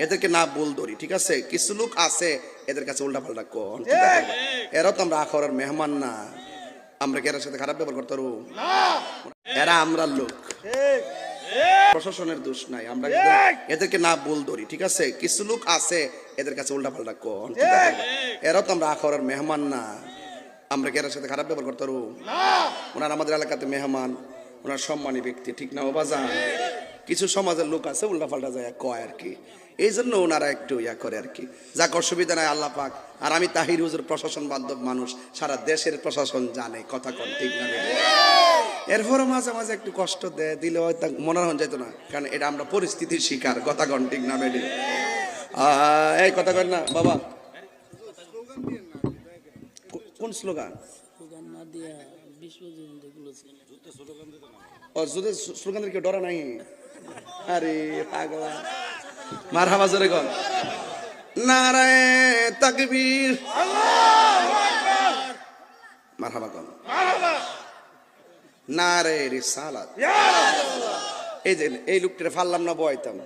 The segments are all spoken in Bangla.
এদেরকে না বল ধরি, ঠিক আছে? কিছু লোক আছে এদের কাছে উল্টা পাল্টা কোন, এরা তো আমরা আখরার মেহমান না, আমরা কি এর সাথে খারাপ ব্যবহার করতে পারবো? এরা আমরা লোক, প্রশাসনের দোষ নাই, আমরা এদেরকে না বল ধরি, ঠিক আছে? কিছু লোক আছে এদের কাছে উল্টা পাল্টা কোন, এরা তো আমরা আখরার মেহমান না, আমরা কি এর সাথে খারাপ ব্যবহার করতে পারবো? ওনার আমাদের এলাকাতে মেহমান, ওনার সম্মানী ব্যক্তি, ঠিক না? ও বাজান, কিছু সমাজের লোক আছে উল্টা পাল্টা যায় কয় আর কি, এই জন্য ওনারা একটু ইয়া করে আর কি। যাক, অসুবিধা নাই, আল্লাহ পাক। আর আমি তাহির হুজুর প্রশাসন বান্ধব মানুষ, সারা দেশের প্রশাসন জানে, কথা কন ঠিক না? এরপরও মাঝে মাঝে একটু কষ্ট দিলে হয়তো মনে হন যেত না, কারণ এটা আমরা পরিস্থিতির শিকার, কথা কন ঠিক না বেডি? এই কথা কন না বাবা। কোন স্লোগান? ও যদি স্লোগানের কেউ ডরা নাই? আরে পাগলা, মারহাবা জোরে কর, নারায়ে তাকবীর, মারহাবা কর, নারায়ে রিসালাত। এই যে এই লোকটারে ফাললাম না, বয়তাম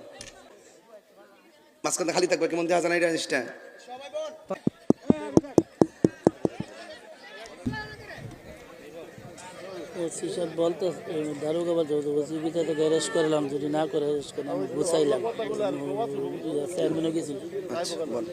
মাঝখানে খালি থাকবে, কেমন দেখা যায় না এটা জিনিসটা? ওসি সাহেব বলতো দারোগা বা ওসি ভিতরে অ্যারেস্ট করলাম, যদি না করে অ্যারেস্ট করলাম গুছাইলাম, চেয়ারম্যানও গেছিল। আচ্ছা বল।